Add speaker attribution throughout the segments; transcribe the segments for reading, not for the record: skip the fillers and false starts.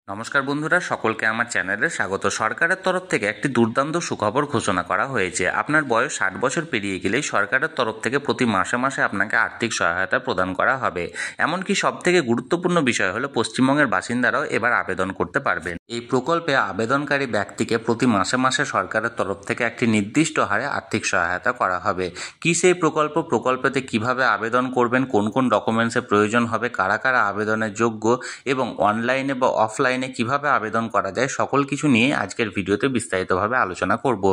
Speaker 1: নমস্কার বন্ধুরা, সকলকে আমার চ্যানেলে স্বাগত। সরকারের তরফ থেকে একটি দুর্দান্ত সুখবর ঘোষণা করা হয়েছে। আপনার বয়স 60 বছর পেরিয়ে গেলেই সরকারের তরফ থেকে প্রতি মাসে মাসে আপনাকে আর্থিক সহায়তা প্রদান করা হবে। এমনকি সবথেকে গুরুত্বপূর্ণ বিষয় হলো পশ্চিমবঙ্গের বাসিন্দারাও এবার আবেদন করতে পারবেন। এই প্রকল্পে আবেদনকারী ব্যক্তিকে প্রতি মাসে মাসে সরকারের তরফ থেকে একটি নির্দিষ্ট হারে আর্থিক সহায়তা করা হবে। কি সেই প্রকল্পতে কিভাবে আবেদন করবেন, কোন কোন ডকুমেন্টসের প্রয়োজন হবে, কারা কারা আবেদনের যোগ্য এবং অনলাইনে বা অফলাইনে কিভাবে আবেদন করা যায়, সকল কিছু নিয়ে আজকের ভিডিওতে বিস্তারিতভাবে আলোচনা করব।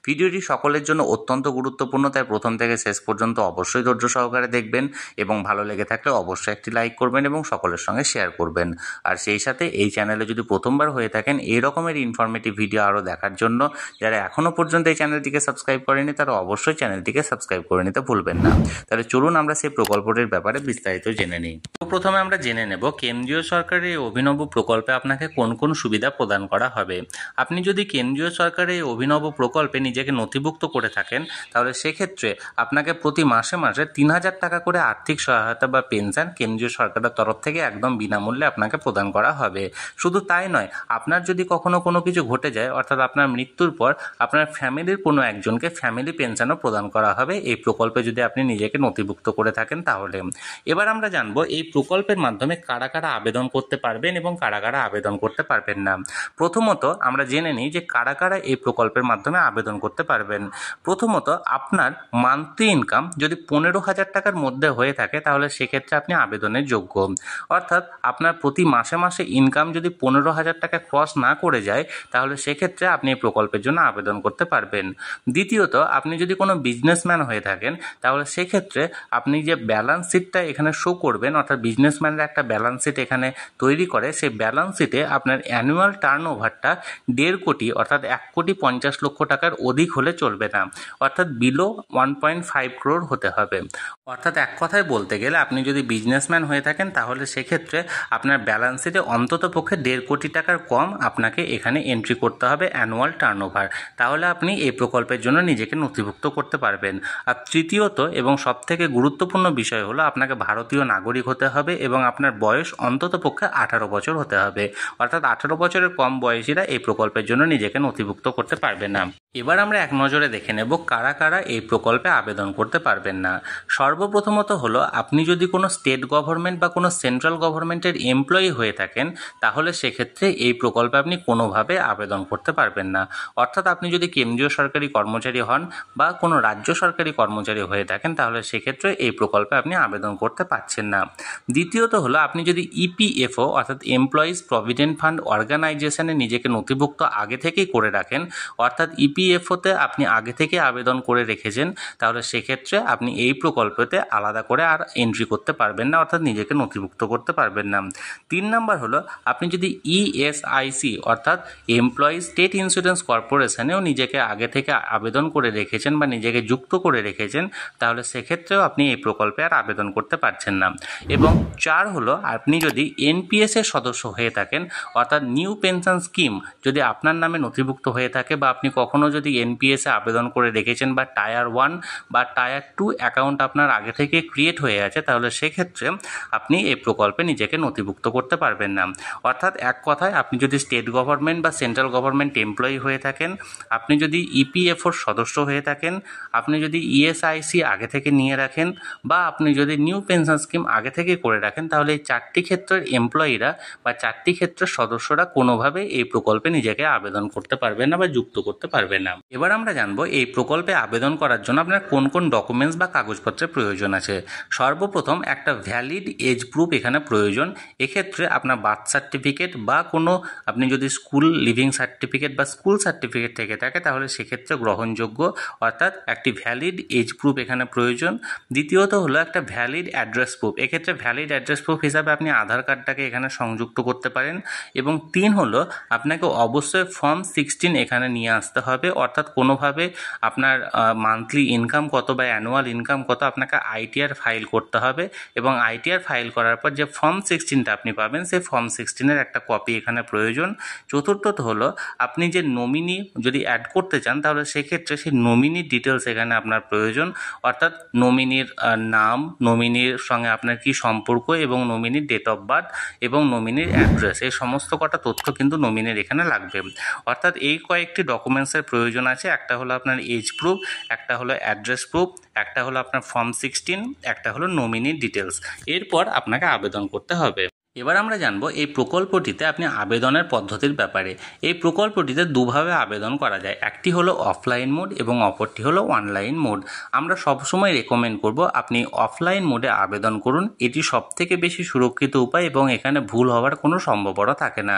Speaker 1: ভিডিওটি সকলের জন্য অত্যন্ত গুরুত্বপূর্ণ, তাই প্রথম থেকে শেষ পর্যন্ত অবশ্যই ধৈর্য সহকারে দেখবেন এবং ভালো লেগে থাকলে অবশ্যই একটি লাইক করবেন এবং সকলের সঙ্গে শেয়ার করবেন। আর সেই সাথে এই চ্যানেলে যদি প্রথমবার হয়ে থাকেন এই রকমের ইনফরমেটিভ ভিডিও আরও দেখার জন্য যারা এখনও পর্যন্ত এই চ্যানেলটিকে সাবস্ক্রাইব করেনি তারা অবশ্যই চ্যানেলটিকে সাবস্ক্রাইব করে নিতে ভুলবেন না। তাহলে চলুন আমরা সেই প্রকল্পটির ব্যাপারে বিস্তারিত জেনে নিই। তো প্রথমে আমরা জেনে নেব কেন্দ্রীয় সরকারের এই অভিনব প্রকল্পে আপনাকে কোন কোন সুবিধা প্রদান করা হবে। আপনি যদি কেন্দ্রীয় সরকারের এই অভিনব প্রকল্পে নিজেকে নথিভুক্ত করে থাকেন তাহলে সেক্ষেত্রে আপনাকে প্রতি মাসে মাসে 3000 টাকা করে আর্থিক সহায়তা বা পেনশন কেন্দ্রীয় সরকারের তরফ থেকে একদম বিনামূল্যে আপনাকে প্রদান করা হবে। শুধু তাই নয়, আপনার যদি কখনো কোনো কিছু ঘটে যায়, অর্থাৎ আপনার মৃত্যুর পর আপনার ফ্যামিলির কোনো একজনকে ফ্যামিলি পেনশনও প্রদান করা হবে এই প্রকল্পে যদি আপনি নিজেকে নথিভুক্ত করে থাকেন তাহলে। এবার আমরা জানবো এই প্রকল্পের মাধ্যমে কারা কারা আবেদন করতে পারবেন এবং কারা কারা আবেদন করতে পারবেন না। প্রথমত আমরা জেনে নিই যে কারা কারা এই প্রকল্পের মাধ্যমে আবেদন করতে পারবেন। প্রথমত আপনার মান্থলি ইনকাম যদি 15,000 টাকার মধ্যে হয়ে থাকে তাহলে সেক্ষেত্রে আপনি আবেদনের যোগ্য। অর্থাৎ আপনার প্রতি মাসে মাসে ইনকাম যদি 15,000 টাকা ক্রস না করে যায় তাহলে সেক্ষেত্রে আপনি এই প্রকল্পের জন্য আবেদন করতে পারবেন। দ্বিতীয়ত আপনি যদি কোনো বিজনেসম্যান হয়ে থাকেন তাহলে সেক্ষেত্রে আপনি যে ব্যালেন্স শিটটা এখানে শো করবেন, অর্থাৎ বিজনেসম্যানরা একটা ব্যালেন্স শিট এখানে তৈরি করে, সেই ব্যালেন্স শিটে আপনার অ্যানুয়াল টার্নওভারটা 1.5 কোটি অর্থাৎ 1,50,00,000 টাকার অধিক হলে চলবে না, অর্থাৎ বিলো 1.5 crore হতে হবে। অর্থাৎ এক কথায় বলতে গেলে আপনি যদি বিজনেসম্যান হয়ে থাকেন তাহলে সেক্ষেত্রে আপনার ব্যালেন্স শিটে অন্তত পক্ষে 1.5 কোটি টাকার কম আপনাকে এখানে এন্ট্রি করতে হবে অ্যানুয়াল টার্নওভার, তাহলে আপনি এই প্রকল্পের জন্য নিজেকে নথিভুক্ত করতে পারবেন। আর তৃতীয়ত এবং সবথেকে গুরুত্বপূর্ণ বিষয় হলো আপনাকে ভারতীয় নাগরিক হতে হবে এবং আপনার বয়স অন্তত পক্ষে 18 বছর হতে হবে, অর্থাৎ 18 বছরের কম বয়সীরা এই প্রকল্পের জন্য নিজেকে নথিভুক্ত করতে পারবে না। এবার আমরা এক নজরে দেখে নেব কারা কারা এই প্রকল্পে আবেদন করতে পারবেন না। সর্বপ্রথমত হলো আপনি যদি কোনো স্টেট গভর্নমেন্ট বা কোনো সেন্ট্রাল গভর্নমেন্টের এমপ্লয়ি হয়ে থাকেন তাহলে সেক্ষেত্রে এই প্রকল্পে আপনি কোনোভাবে আবেদন করতে পারবেন না। অর্থাৎ আপনি যদি কেন্দ্রীয় সরকারি কর্মচারী হন বা কোনো রাজ্য সরকারি কর্মচারী হয়ে থাকেন তাহলে সেক্ষেত্রে এই প্রকল্পে আপনি আবেদন করতে পারছেন না। দ্বিতীয়ত হলো আপনি যদি ইপিএফও অর্থাৎ এমপ্লয়িজ প্রভিডেন্ট ফান্ড অর্গানাইজেশনে নিজেকে নথিভুক্ত আগে থেকেই করে রাখেন, অর্থাৎ ইপিএফওতে আপনি আগে থেকে আবেদন করে রেখেছেন তাহলে সেক্ষেত্রে আপনি এই প্রকল্পতে আলাদা করে আর এন্ট্রি করতে পারবেন না, অর্থাৎ নিজেকে নথিভুক্ত করতে পারবেন না। 3 নম্বর হলো আপনি যদি ইএসআইসি অর্থাৎ এমপ্লয়িজ স্টেট ইন্স্যুরেন্স কর্পোরেশনেও নিজেকে আগে থেকে আবেদন করে রেখেছেন বা নিজেকে যুক্ত করে রেখেছেন তাহলে সেক্ষেত্রেও আপনি এই প্রকল্পে আর আবেদন করতে পারছেন না। এবং 4 হলো আপনি যদি এনপিএস এর সদস্য হয়ে থাকেন, অর্থাৎ নিউ পেনশন স্কিম যদি আপনার নামে নথিভুক্ত হয়ে থাকে বা আপনি কখনো যদি এনপিএসে আবেদন করে রেখেছেন বা টায়ার 1 বা টায়ার 2 অ্যাকাউন্ট আপনার আগে থেকে ক্রিয়েট হয়ে আছে তাহলে সেক্ষেত্রে আপনি এই প্রকল্পে নিজেকে নথিভুক্ত করতে পারবেন না। অর্থাৎ এক কথায় আপনি যদি স্টেট গভর্নমেন্ট বা সেন্ট্রাল গভর্নমেন্ট এমপ্লয়ি হয়ে থাকেন, আপনি যদি ইপিএফওর সদস্য হয়ে থাকেন, আপনি যদি ইএসআইসি আগে থেকে নিয়ে রাখেন বা আপনি যদি নিউ পেনশন স্কিম আগে থেকে করে রাখেন তাহলে এই 4টি ক্ষেত্রের এমপ্লয়িরা বা 4টি ক্ষেত্রের সদস্যরা কোনোভাবে এই প্রকল্পে নিজেকে আবেদন করতে পারবেন না বা যুক্ত করতে পারবেন না। এবার আমরা জানবো এই প্রকল্পে আবেদন করার জন্য আপনার কোন কোন ডকুমেন্টস বা কাগজপত্রের প্রয়োজন আছে। সর্বপ্রথম একটা ভ্যালিড এজ প্রুফ এখানে প্রয়োজন। এক্ষেত্রে আপনার বার্থ সার্টিফিকেট বা কোনো আপনি যদি স্কুল লিভিং সার্টিফিকেট বা স্কুল সার্টিফিকেট থেকে থাকে তাহলে সেক্ষেত্রে গ্রহণযোগ্য, অর্থাৎ একটি ভ্যালিড এজ প্রুফ এখানে প্রয়োজন। দ্বিতীয়ত হলো একটা ভ্যালিড অ্যাড্রেস প্রুফ। এক্ষেত্রে ভ্যালিড অ্যাড্রেস প্রুফ হিসাবে আপনি আধার কার্ডটাকে এখানে সংযুক্ত করতে পারেন। এবং 3 হলো আপনাকে অবশ্যই ফর্ম 16 এখানে নিয়ে আসতে হবে, অর্থাৎ কোনোভাবে আপনার মান্থলি ইনকাম কত বা অ্যানুয়াল ইনকাম কত আপনাকে আইটিআর ফাইল করতে হবে এবং আইটিআর ফাইল করার পর যে ফর্ম 16টা আপনি পাবেন সেই ফর্ম 16-এর একটা কপি এখানে প্রয়োজন। চতুর্থত হলো আপনি যে নমিনি যদি অ্যাড করতে চান তাহলে সেক্ষেত্রে সেই নমিনির ডিটেলস এখানে আপনার প্রয়োজন, অর্থাৎ নমিনির নাম, নমিনির সঙ্গে আপনার কি সম্পর্ক এবং নমিনির ডেট অফ বার্থ এবং নমিনির অ্যাড্রেস সেই সমস্ত কটা তথ্য কিন্তু নমিনির এখানে লাগবে। অর্থাৎ এই কয়েকটি ডকুমেন্টসের প্রয়োজন আছে। একটা হলো আপনার এজ প্রুফ, একটা হলো অ্যাড্রেস প্রুফ, একটা হলো আপনার ফর্ম 16, একটা হলো নমিনির ডিটেলস। এরপর আপনাকে আবেদন করতে হবে। এবার আমরা জানবো এই প্রকল্পটিতে আপনি আবেদনের পদ্ধতির ব্যাপারে। এই প্রকল্পটিতে দুভাবে আবেদন করা যায়, একটি হলো অফলাইন মোড এবং অপরটি হলো অনলাইন মোড। আমরা সবসময় রেকমেন্ড করব আপনি অফলাইন মোডে আবেদন করুন, এটি সবথেকে বেশি সুরক্ষিত উপায় এবং এখানে ভুল হওয়ার কোনো সম্ভাবনা থাকে না।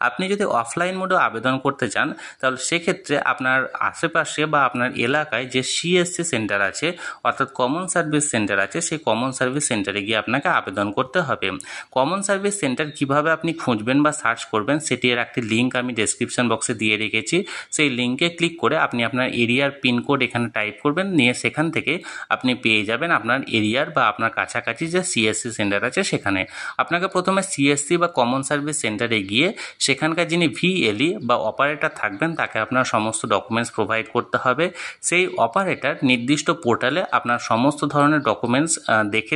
Speaker 1: আপনি যদি অফলাইন মোডে আবেদন করতে চান তাহলে সেক্ষেত্রে আপনার আশেপাশে বা আপনার এলাকায় যে সিএসসি সেন্টার আছে অর্থাৎ কমন সার্ভিস সেন্টার আছে, সেই কমন সার্ভিস সেন্টারে গিয়ে আপনাকে আবেদন করতে হবে। কমন সার্ভিস সেন্টার কিভাবে আপনি খুঁজবেন বা সার্চ করবেন সেটি এর একটি লিঙ্ক আমি ডেসক্রিপশন বক্সে দিয়ে রেখেছি। সেই লিঙ্কে ক্লিক করে আপনি আপনার এরিয়ার পিনকোড এখানে টাইপ করবেন, নিয়ে সেখান থেকে আপনি পেয়ে যাবেন আপনার এরিয়ার বা আপনার কাছাকাছি যে সিএসসি সেন্টার আছে সেখানে। আপনাকে প্রথমে সিএসসি বা কমন সার্ভিস সেন্টারে গিয়ে সেখানকার যিনি ভিএলই বা অপারেটর থাকবেন তাকে আপনার সমস্ত ডকুমেন্টস প্রোভাইড করতে হবে। সেই অপারেটর নির্দিষ্ট পোর্টালে আপনার সমস্ত ধরনের ডকুমেন্টস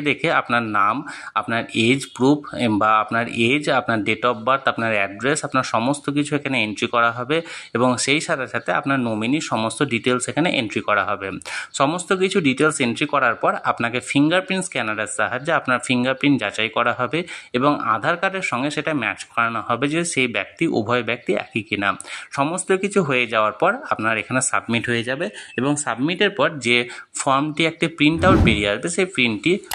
Speaker 1: দেখে আপনার নাম, আপনার এজ প্রুফ বা আপনার এজ, আপনার ডেট অফ বার্থ, আপনার অ্যাড্রেস, আপনার সমস্ত কিছু এখানে এন্ট্রি করা হবে এবং সেই সাথে সাথে আপনার নমিনির সমস্ত ডিটেলস এখানে এন্ট্রি করা হবে। সমস্ত কিছু ডিটেলস এন্ট্রি করার পর আপনাকে ফিঙ্গারপ্রিন্ট স্ক্যানারের সাহায্যে আপনার ফিঙ্গারপ্রিন্ট যাচাই করা হবে এবং আধার কার্ডের সঙ্গে সেটা ম্যাচ করানো হবে যে সেই ব্যক্তি, উভয় ব্যক্তি একই কিনা। সমস্ত কিছু হয়ে যাওয়ার পর আপনার এখানে সাবমিট হয়ে যাবে এবং সাবমিটের পর যে ফর্মটি একটি প্রিন্ট আউট বেরিয়ে আসবে সেই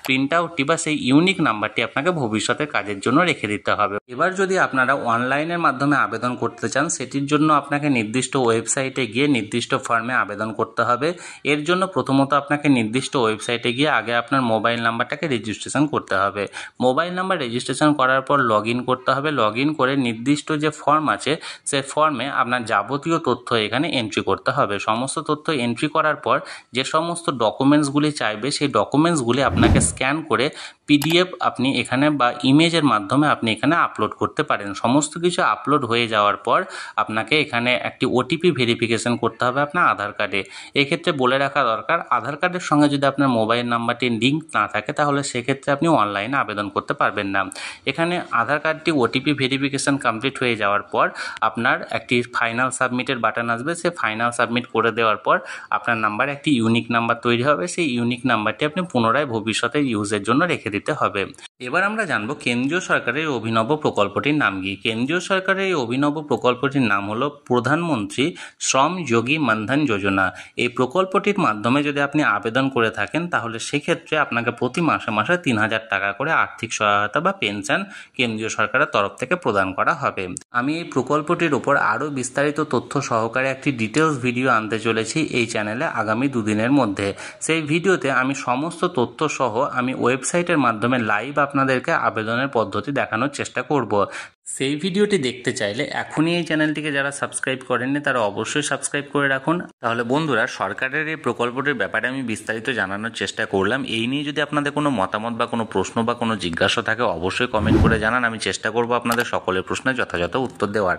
Speaker 1: প্রিন্ট আউটটি বা সেই ইউনিক নাম্বারটি আপনাকে ভবিষ্যতের কাজের জন্য রেখে দিতে হবে। এবার যদি আপনারা অনলাইনের মাধ্যমে আবেদন করতে চান সেটির জন্য আপনাকে নির্দিষ্ট ওয়েবসাইটে গিয়ে নির্দিষ্ট ফর্মে আবেদন করতে হবে। এর জন্য প্রথমত আপনাকে নির্দিষ্ট ওয়েবসাইটে গিয়ে আগে আপনার মোবাইল নাম্বারটাকে রেজিস্ট্রেশন করতে হবে। মোবাইল নাম্বার রেজিস্ট্রেশন করার পর লগ ইন করতে হবে। লগ ইন করে নির্দিষ্ট যে ফর্ম আছে সেই ফর্মে আপনার যাবতীয় তথ্য এখানে এন্ট্রি করতে হবে। সমস্ত তথ্য এন্ট্রি করার পর যে সমস্ত ডকুমেন্টসগুলি চাইবে সেই ডকুমেন্টসগুলি আপনাকে স্ক্যান করে পিডিএফ আপনি এখানে বা ইমেজের মাধ্যমে আপনি এখানে আপলোড করতে পারেন। সমস্ত কিছু আপলোড হয়ে যাওয়ার পর আপনাকে এখানে একটি ওটিপি ভেরিফিকেশন করতে হবে আপনার আধার কার্ডে। এক্ষেত্রে বলে রাখা দরকার, আধার কার্ডের সঙ্গে যদি আপনার মোবাইল নাম্বারটি লিঙ্ক না থাকে তাহলে সেক্ষেত্রে আপনি অনলাইনে আবেদন করতে পারবেন না। এখানে আধার কার্ডটি ওটিপি ভেরিফিকেশন কমপ্লিট হয়ে যাওয়ার পর আপনার একটি ফাইনাল সাবমিটের বাটন আসবে। সে ফাইনাল সাবমিট করে দেওয়ার পর আপনার নাম্বার একটি ইউনিক নাম্বার তৈরি হবে। সেই ইউনিক নাম্বারটি আপনি পুনরায় ভবিষ্যতে ইউজের জন্য রেখে দিতে হবে। এবার আমরা জানবো কেন্দ্রীয় সরকারের অভিনব প্রকল্পটির নাম কি। কেন্দ্রীয় সরকারের এই অভিনব প্রকল্পটির নাম হলো প্রধানমন্ত্রী শ্রম যোগী মানধন যোজনা। এই প্রকল্পটির মাধ্যমে যদি আপনি আবেদন করে থাকেন তাহলে সেক্ষেত্রে আপনাকে প্রতি মাসে মাসে 3,000 টাকা করে আর্থিক সহায়তা বা পেনশন কেন্দ্রীয় সরকারের তরফ থেকে প্রদান করা হবে। আমি এই প্রকল্পটির উপর আরও বিস্তারিত তথ্য সহকারে একটি ডিটেলস ভিডিও আনতে চলেছি এই চ্যানেলে আগামী দুদিনের মধ্যে। সেই ভিডিওতে আমি সমস্ত তথ্য সহ আমি ওয়েবসাইটের মাধ্যমে লাইভ আপনাদেরকে আবেদনের পদ্ধতি দেখানোর চেষ্টা করব। সেই ভিডিওটি দেখতে চাইলে এখনই এই চ্যানেলটিকে যারা সাবস্ক্রাইব করেননি তারা অবশ্যই সাবস্ক্রাইব করে রাখুন। তাহলে বন্ধুরা, সরকারের এই প্রকল্পটির ব্যাপারে আমি বিস্তারিত জানানোর চেষ্টা করলাম। এই নিয়ে যদি আপনাদের কোনো মতামত বা কোনো প্রশ্ন বা কোনো জিজ্ঞাসা থাকে অবশ্যই কমেন্ট করে জানান। আমি চেষ্টা করব আপনাদের সকলের প্রশ্নের যথাযথ উত্তর দেওয়ার।